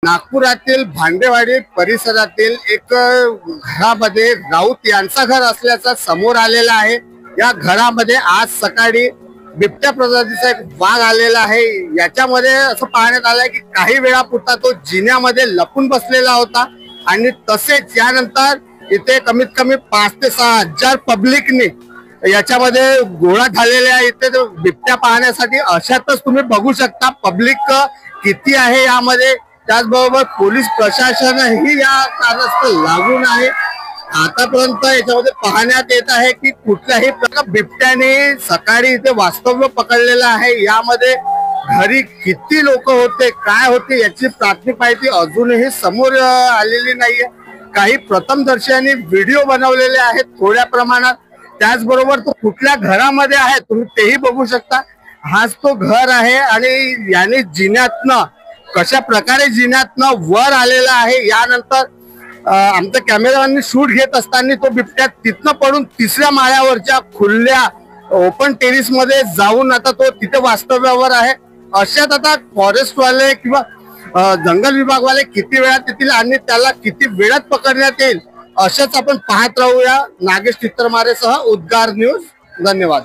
नागपुरातील भांडेवाडी परिसरातील एक घरामध्ये राऊत यांचा घर असल्याचा समोर आलेला आहे। या घरामध्ये आज सकाळी बिबट्या प्रजातीचा एक वाघ आलेला आहे। याच्यामध्ये असं पाहण्यात आलंय की काही वेळापुरता तो जिन्यामध्ये लपून बसलेला होता आणि तसेच यानंतर इथे कमीत कमी 5 ते 6 हजार पब्लिकने याच्यामध्ये गोळा झालेले आहे। इथे बिबट्या पाहण्यासाठी अशातच तुम्ही बघू शकता पब्लिक किती आहे यामध्ये। त्याचबरोबर पोलीस प्रशासनही या कारणास्तव लागून आहे। आतापर्यंत याच्यामध्ये पाहण्यात येत आहे की कुठल्याही प्रकार बिबट्याने सकाळी इथे वास्तव्य पकडलेलं आहे। यामध्ये घरी किती लोक होते काय होते याची प्राथमिक माहिती अजूनही समोर आलेली नाहीये। काही प्रथमदर्शनी व्हिडिओ बनवलेले आहेत थोड्या प्रमाणात। त्याचबरोबर तो कुठल्या घरामध्ये आहे तुम्ही तेही बघू शकता। हाच तो घर आहे आणि याने जिन्यातनं कशा प्रकारे जिन्यातनं वर आलेला आहे। यानंतर आमच्या कॅमेरामॅननी शूट घेत असताना तो बिबट्या तिथनं पडून 3ऱ्या माळ्यावरच्या खुल्या ओपन टेरिस मध्ये जाऊन आता तो तिथे वास्तव्यावर आहे। अशात आता फॉरेस्टवाले किंवा जंगल विभागवाले किती वेळात येतील आणि त्याला किती वेळात पकडण्यात येईल अशाच आपण पाहत राहूया। नागेश चित्रमारेसह उद्गार न्यूज। धन्यवाद।